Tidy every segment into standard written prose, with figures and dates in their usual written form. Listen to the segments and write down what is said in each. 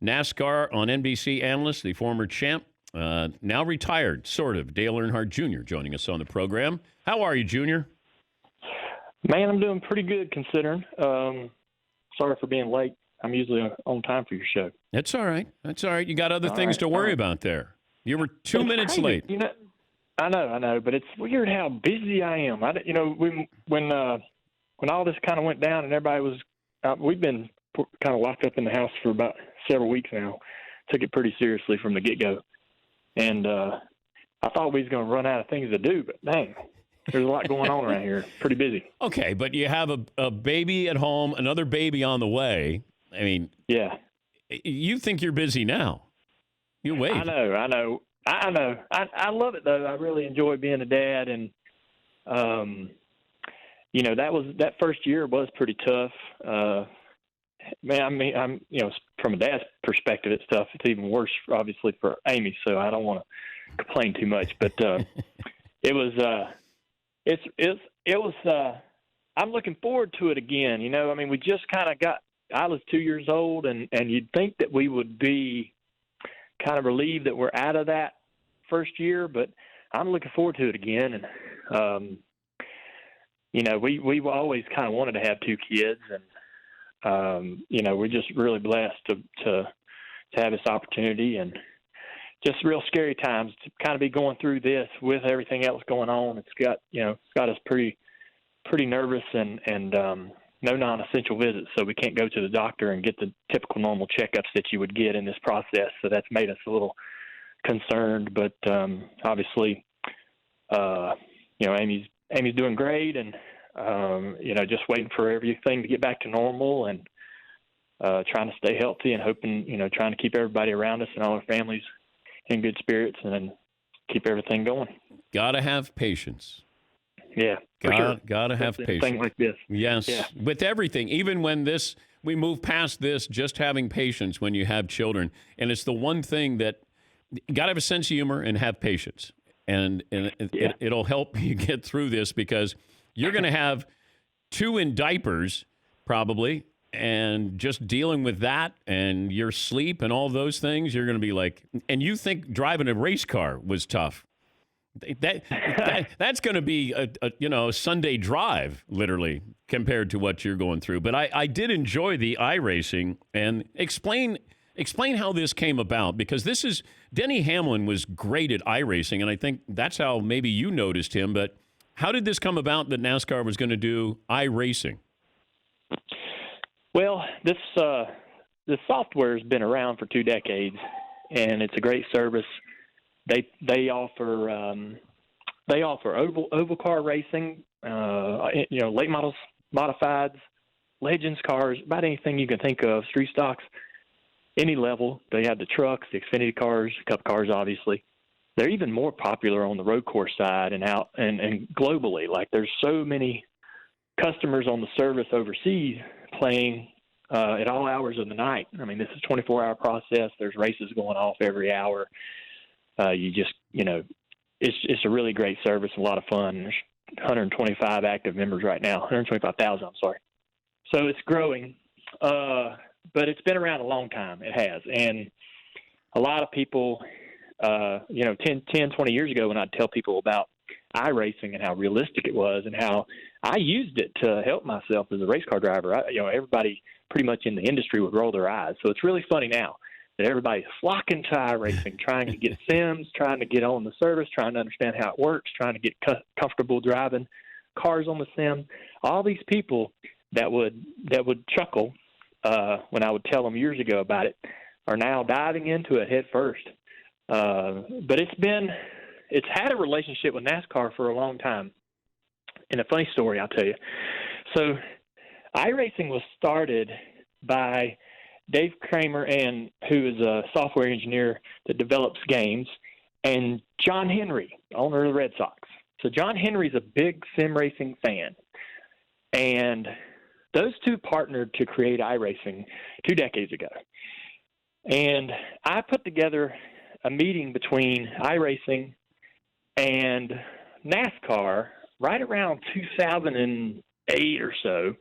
NASCAR on NBC analyst, the former champ, now retired, sort of, Dale Earnhardt Jr. joining us on the program. How are you, Junior? Man, I'm doing pretty good considering. Sorry for being late. I'm usually on time for your show. That's all right. That's all right. You got other things to worry about there. You were 2 minutes crazy. late. You know, I know, but it's weird how busy I am. When all this kind of went down and everybody was we've been kind of locked up in the house for about several weeks now. Took it pretty seriously from the get-go. And I thought we was going to run out of things to do, but dang, there's a lot going on around here. Pretty busy. Okay, but you have a baby at home, another baby on the way. I mean, yeah. You think you're busy now. You wait. I know. I love it, though. I really enjoy being a dad. And, that first year was pretty tough. I'm from a dad's perspective, it's tough. It's even worse, obviously, for Amy. So I don't want to complain too much, but it was. I'm looking forward to it again. We just kind of I was 2 years old, and you'd think that we would be kind of relieved that we're out of that first year, but I'm looking forward to it again. And we've always kind of wanted to have two kids, and we're just really blessed to have this opportunity, and just real scary times to kind of be going through this with everything else going on. It's got us pretty nervous and no non-essential visits, so we can't go to the doctor and get the typical normal checkups that you would get in this process. So that's made us a little concerned, but obviously, Amy's doing great, and just waiting for everything to get back to normal, and trying to stay healthy, and hoping, trying to keep everybody around us and all our families in good spirits, and then keep everything going. Gotta have patience. Yeah, gotta have patience. Thing like this. Yes, yeah. With everything, even when we move past this, just having patience when you have children, and it's the one thing that you gotta have a sense of humor and have patience, and it'll help you get through this, because you're going to have two in diapers probably, and just dealing with that and your sleep and all those things, you're going to be like, and you think driving a race car was tough. That's going to be a Sunday drive, literally, compared to what you're going through. But I did enjoy the iRacing, and explain how this came about, because Denny Hamlin was great at iRacing, and I think that's how maybe you noticed him. But how did this come about that NASCAR was going to do iRacing? Well, this software has been around for 2 decades, and it's a great service. They offer oval car racing, late models, modifieds, legends cars, about anything you can think of, street stocks, any level. They have the trucks, the Xfinity cars, Cup cars, obviously. They're even more popular on the road course side and out and globally. Like, there's so many customers on the service overseas playing at all hours of the night. I mean, this is a 24-hour process. There's races going off every hour. It's a really great service, a lot of fun. There's 125 active members right now, 125,000, I'm sorry. So it's growing, but it's been around a long time. It has. And a lot of people, 10, 20 years ago, when I'd tell people about iRacing and how realistic it was and how I used it to help myself as a race car driver, everybody pretty much in the industry would roll their eyes. So it's really funny now that everybody's flocking to iRacing, trying to get sims, trying to get on the service, trying to understand how it works, trying to get comfortable driving cars on the sim. All these people that would chuckle when I would tell them years ago about it are now diving into it head first. But it's had a relationship with NASCAR for a long time. And a funny story, I'll tell you. So iRacing was started by Dave Kramer, who is a software engineer that develops games, and John Henry, owner of the Red Sox. So John Henry's a big sim racing fan. And those two partnered to create iRacing 2 decades ago. And I put together a meeting between iRacing and NASCAR right around 2008 or so.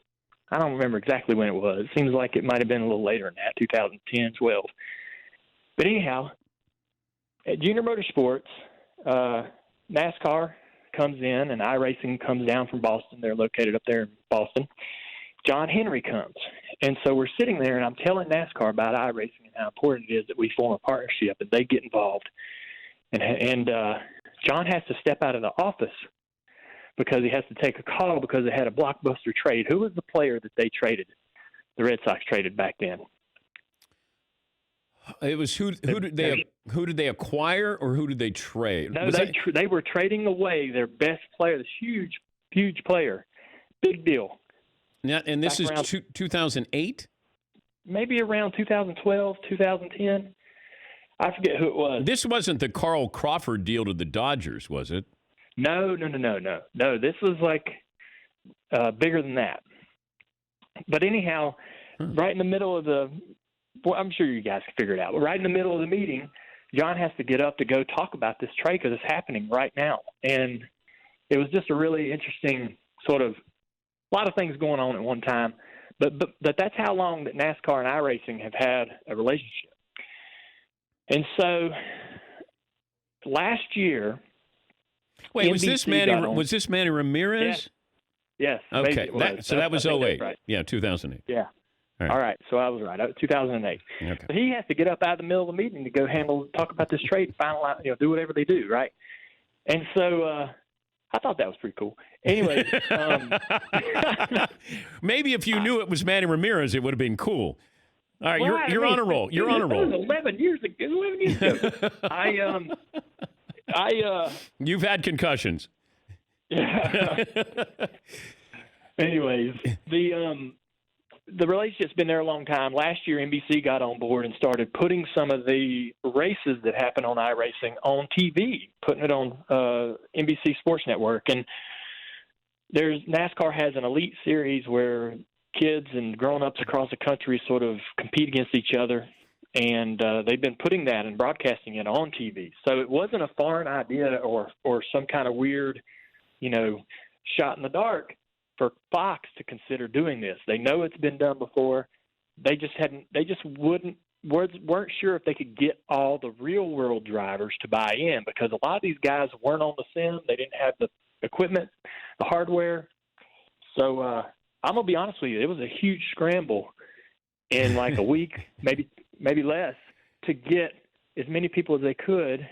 I don't remember exactly when it was. It seems like it might have been a little later than that, 2010, 12. But anyhow, at Junior Motorsports, NASCAR comes in and iRacing comes down from Boston. They're located up there in Boston. John Henry comes. And so we're sitting there, and I'm telling NASCAR about iRacing and how important it is that we form a partnership and they get involved. And John has to step out of the office because he has to take a call because they had a blockbuster trade. Who was the player that they traded, the Red Sox traded back then? It was who did they acquire or who did they trade? No, they were trading away their best player, this huge player, big deal. Now, and this is 2008? Maybe around 2012, 2010. I forget who it was. This wasn't the Carl Crawford deal to the Dodgers, was it? No. This was like bigger than that. But anyhow, right in the middle of I'm sure you guys can figure it out. But right in the middle of the meeting, John has to get up to go talk about this trade because it's happening right now. And it was just a really interesting sort of a lot of things going on at one time. But that's how long that NASCAR and iRacing have had a relationship. And so last year, wait, NBC was this Manny Ramirez? Yes. Okay, that was 08. Right. Yeah, 2008. Yeah. All right. So I was right. 2008. Okay. So he has to get up out of the middle of the meeting to go talk about this trade, finalize, do whatever they do, right? And so I thought that was pretty cool. Anyway, maybe if you knew it was Manny Ramirez, it would have been cool. All right, you're on a roll. You're on a roll. That was 11 years ago. You've had concussions. Yeah. Anyways, the relationship's been there a long time. Last year, NBC got on board and started putting some of the races that happen on iRacing on TV, putting it on NBC Sports Network. And NASCAR has an elite series where kids and grown-ups across the country sort of compete against each other, and they've been putting that and broadcasting it on TV. So it wasn't a foreign idea or some kind of weird, shot in the dark for Fox to consider doing this. They know it's been done before. They weren't sure if they could get all the real-world drivers to buy in because a lot of these guys weren't on the sim. They didn't have the equipment, the hardware. So I'm going to be honest with you. It was a huge scramble in like a week, maybe less, to get as many people as they could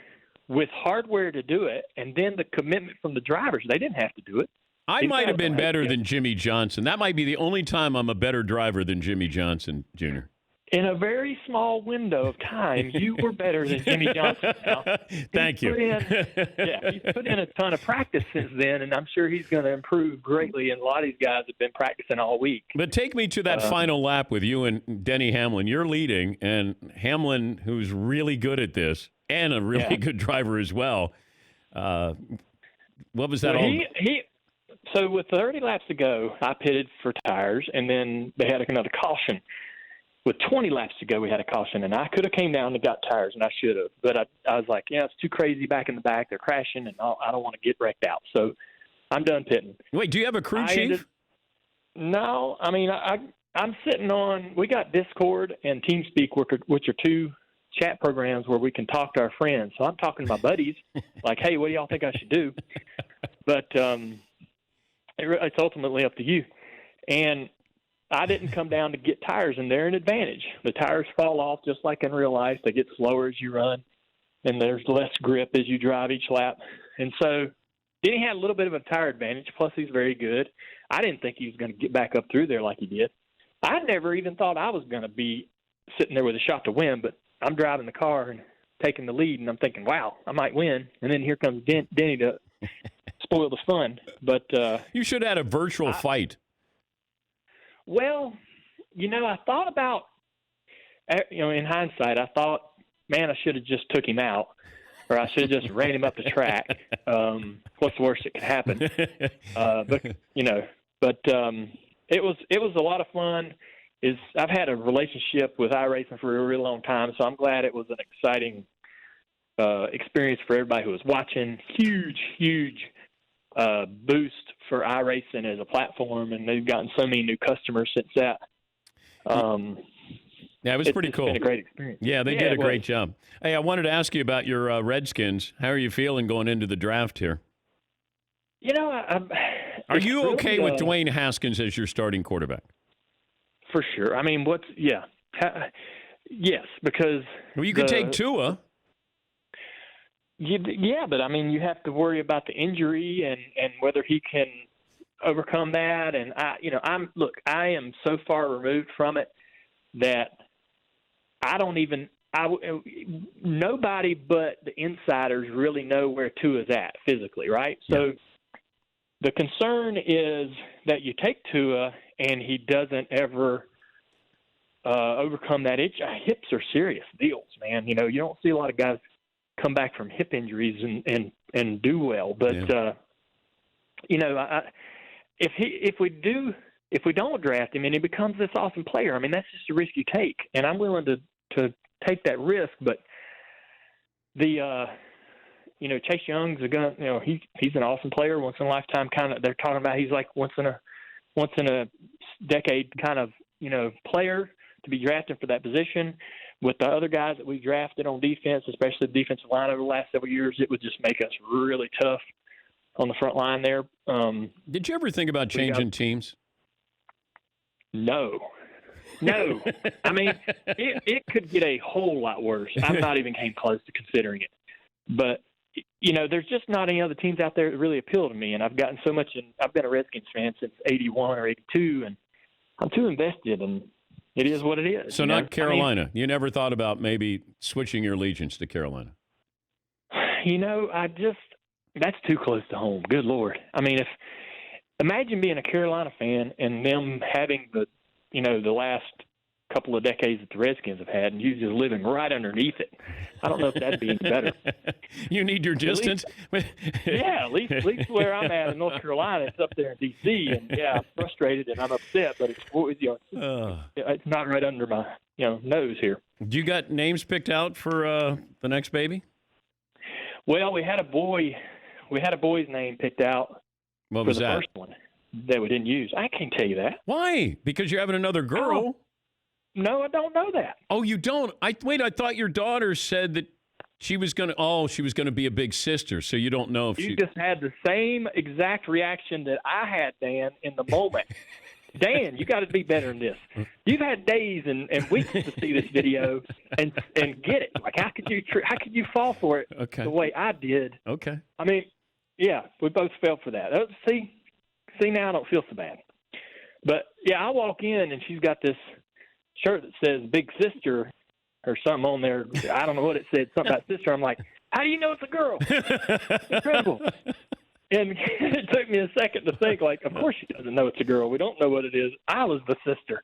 with hardware to do it, and then the commitment from the drivers. They didn't have to do it. I might have been better than Jimmy Johnson. That might be the only time I'm a better driver than Jimmy Johnson, Jr. In a very small window of time, you were better than Jimmy Johnson. Now, Thank you. He's put in a ton of practice since then, and I'm sure he's going to improve greatly. And a lot of these guys have been practicing all week. But take me to that final lap with you and Denny Hamlin. You're leading, and Hamlin, who's really good at this and a really good driver as well. What was that all? So with 30 laps to go, I pitted for tires, and then they had another caution. With 20 laps to go, we had a caution, and I could have came down and got tires, and I should have. But I was like, it's too crazy back in the back. They're crashing, and I don't want to get wrecked out. So I'm done pitting. Wait, do you have a crew chief? No. I mean, I'm sitting on – we got Discord and TeamSpeak, which are two chat programs where we can talk to our friends. So I'm talking to my buddies, like, hey, what do y'all think I should do? But it's ultimately up to you. And I didn't come down to get tires, and they're an advantage. The tires fall off just like in real life. They get slower as you run, and there's less grip as you drive each lap. And so Denny had a little bit of a tire advantage, plus he's very good. I didn't think he was going to get back up through there like he did. I never even thought I was going to be sitting there with a shot to win, but I'm driving the car and taking the lead, and I'm thinking, wow, I might win. And then here comes Denny to spoil the fun. But you should have had a virtual fight. Well, I thought about, in hindsight, I thought, man, I should have just took him out, or I should have just ran him up the track. What's the worst that could happen? But it was a lot of fun. I've had a relationship with iRacing for a really long time, so I'm glad it was an exciting experience for everybody who was watching. Huge boost for iRacing as a platform, and they've gotten so many new customers since that. Yeah, it was pretty cool. It's been a great experience. Yeah, they did a great job. Hey, I wanted to ask you about your Redskins. How are you feeling going into the draft here? You know, are you okay with Dwayne Haskins as your starting quarterback? For sure. I mean, yes, because you could take Tua. Yeah, but I mean, you have to worry about the injury and whether he can overcome that. And I am so far removed from it that nobody but the insiders really know where Tua's at physically, right? So the concern is that you take Tua and he doesn't ever overcome that itch. Hips are serious deals, man. You know, you don't see a lot of guys come back from hip injuries and do well. But if we don't draft him and he becomes this awesome player, I mean, that's just a risk you take, and I'm willing to take that risk. But Chase Young's a gun. You know, he's an awesome player, once in a lifetime kind of. They're talking about he's like once in a decade kind of player to be drafted for that position. With the other guys that we drafted on defense, especially the defensive line over the last several years, it would just make us really tough on the front line there. Did you ever think about changing teams? No. I mean, it could get a whole lot worse. I'm not even came close to considering it. But, there's just not any other teams out there that really appeal to me. And I've gotten so much I've been a Redskins fan since 81 or 82, and I'm too invested, and it is what it is. So not Carolina. I mean, you never thought about maybe switching your allegiance to Carolina? That's too close to home. Good Lord. I mean, imagine being a Carolina fan and them having the last couple of decades that the Redskins have had, and you just living right underneath it. I don't know if that'd be any better. You need your distance. At least where I'm at in North Carolina, it's up there in D.C. And I'm frustrated and I'm upset, but it's not right under my nose here. You got names picked out for the next baby? Well, we had a boy's name picked out. What was that? The first one that we didn't use. I can't tell you that. Why? Because you're having another girl. Oh. No, I don't know that. Oh, you don't? I thought your daughter said that she was going to be a big sister, so you don't know if you just had the same exact reaction that I had, Dan, in the moment. Dan, you got to be better than this. You've had days and weeks to see this video and get it. Like, how could you fall for it the way I did? Okay. I mean, yeah, we both fell for that. See now I don't feel so bad. But I walk in and she's got this shirt that says Big Sister or something on there. I don't know what it said, something about sister. I'm like, how do you know it's a girl? Incredible. And it took me a second to think, like, of course she doesn't know it's a girl. We don't know what it is. I was the sister.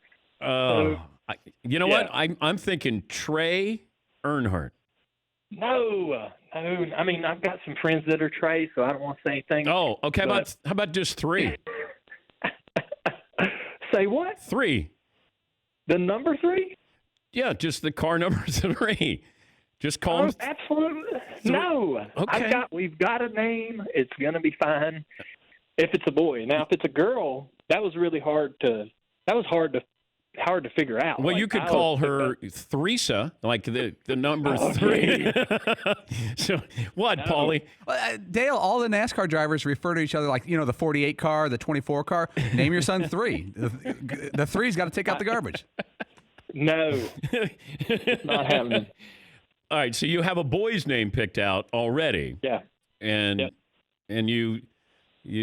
You know what? I'm thinking Trey Earnhardt. No. I mean, I've got some friends that are Trey, so I don't want to say anything. Oh, okay. How about just 3? Say what? 3. The number 3? Yeah, just the car number 3. Just call him. Absolutely. No. Okay. We've got a name. It's going to be fine if it's a boy. Now, if it's a girl, that was really hard to figure out. Well, you could call her Theresa, like the number 3. So what, Paulie? Dale, all the NASCAR drivers refer to each other like, the 48 car, the 24 car. Name your son 3. The 3's got to take out the garbage. No, it's not happening. All right, so you have a boy's name picked out already. Yeah. And you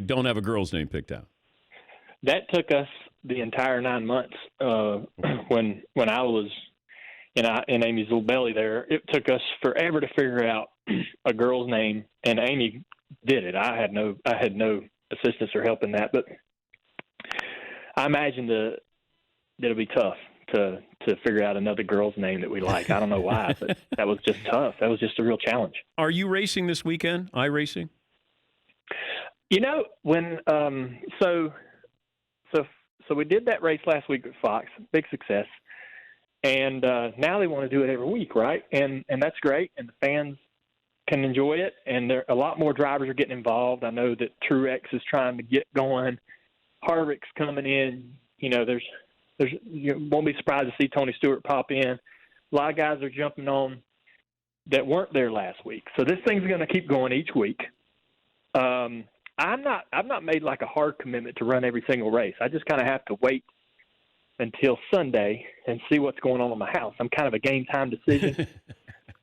don't have a girl's name picked out. That took us the entire 9 months when I was in Amy's little belly there. It took us forever to figure out a girl's name, and Amy did it. I had no assistance or help in that, but I imagine that it'll be tough to figure out another girl's name that we like. I don't know why, but that was just tough. That was just a real challenge. Are you racing this weekend? iRacing? When so we did that race last week with Fox, big success, and now they want to do it every week, right? And that's great, and the fans can enjoy it, and a lot more drivers are getting involved. I know that Truex is trying to get going. Harvick's coming in. You know, there's you won't be surprised to see Tony Stewart pop in. A lot of guys are jumping on that weren't there last week. So this thing's going to keep going each week. I've not made like a hard commitment to run every single race. I just kind of have to wait until Sunday and see what's going on in my house. I'm kind of a game time decision.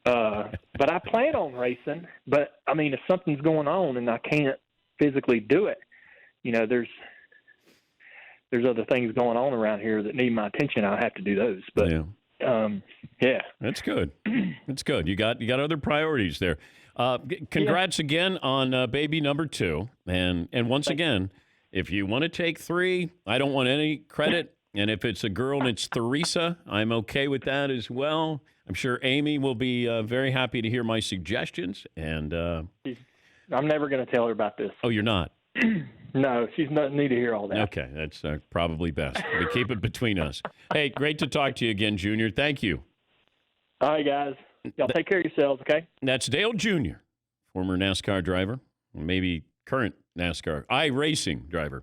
But I plan on racing. But, I mean, if something's going on and I can't physically do it, you know, there's other things going on around here that need my attention. I'll have to do those. But, yeah. That's good. That's good. You got other priorities there. Congrats again on baby number 2. And once again, if you want to take 3, I don't want any credit. And if it's a girl and it's Theresa, I'm okay with that as well. I'm sure Amy will be very happy to hear my suggestions. And I'm never going to tell her about this. Oh, you're not? No, she's not need to hear all that. Okay, that's probably best. We keep it between us. Hey, great to talk to you again, Junior. Thank you. All right, guys. Y'all take care of yourselves, okay? That's Dale Jr., former NASCAR driver, maybe current NASCAR iRacing driver.